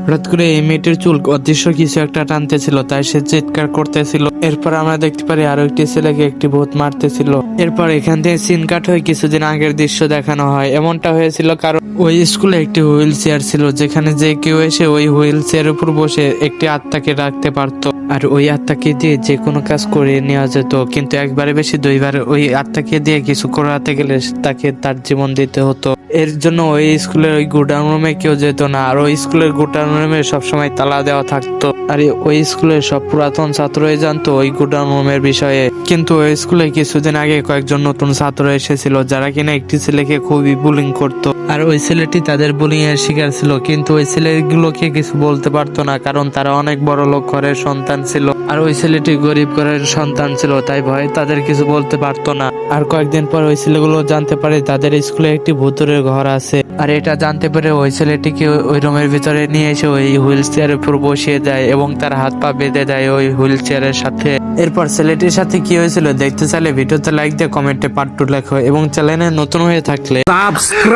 হঠাৎ করে এই মেয়েটির চুল অদৃশ্য কিছু একটা টানতেছিল, তাই সে চিৎকার করতেছিল। এরপর আমরা দেখতে পারি আরো একটি ছেলেকে একটি ভূত মারতেছিল। এরপর এখান থেকে সিন কাট হয়ে কিছুদিন আগের দৃশ্য দেখানো হয়। এমনটা হয়েছিল কারণ ওই স্কুলে একটি হুইল চেয়ার ছিল, যেখানে যে কেউ এসে ওই হুইল চেয়ারের উপর বসে একটি আত্মাকে রাখতে পারতো, আর ওই আত্মাকে দিয়ে যে কোনো কাজ করে নেওয়া যেত। কিন্তু একবারে বেশি দুইবার ওই আত্মাকে দিয়ে কিছু করাতে গেলে তাকে তার জীবন দিতে হতো। এর জন্য ওই স্কুলের ওই গোডাউন রুমে কেউ যেত না, আর ওই স্কুলের গোডাউন রুমে সবসময় তালা দেওয়া থাকতো। আর ওই স্কুলের সব পুরাতন ছাত্রই জানতো ওই গোডাউন রুমের বিষয়ে। কিন্তু ওই স্কুলে কিছুদিন আগে কয়েকজন নতুন ছাত্র এসেছিল, যারা কিনা একটি ছেলেকে খুবই বুলিং করতো, আর ওই ছেলেটি তাদের বুলিং এর শিকার ছিল। কিন্তু ওই ছেলেগুলোকে কিছু বলতে পারতো না, কারণ তারা অনেক বড় লোক ঘরের সন্তান ছিল, আর ওই ছেলেটি গরিব ঘরের সন্তান ছিল, তাই ভয়ে তাদের কিছু বলতে পারতো না। আর কয়েকদিন পর ওই ছেলেগুলো জানতে পারে তাদের স্কুলে একটি ভূতুরের ঘর আছে, আর এটা জানতে পেরে ওই ছেলেটিকে ওই রুমের ভিতরে নিয়ে এসে ওই হুইল চেয়ারের উপর বসিয়ে দেয় এবং তার হাত পা বেঁধে দেয় ওই হুইল চেয়ারের সাথে। এরপর ছেলেটির সাথে কি হয়েছিল দেখতে চাইলে ভিডিওতে লাইক দিয়ে কমেন্টে পার্ট 2 লেখো, এবং চ্যানেলে নতুন হয়ে থাকলে সাবস্ক্রাইব।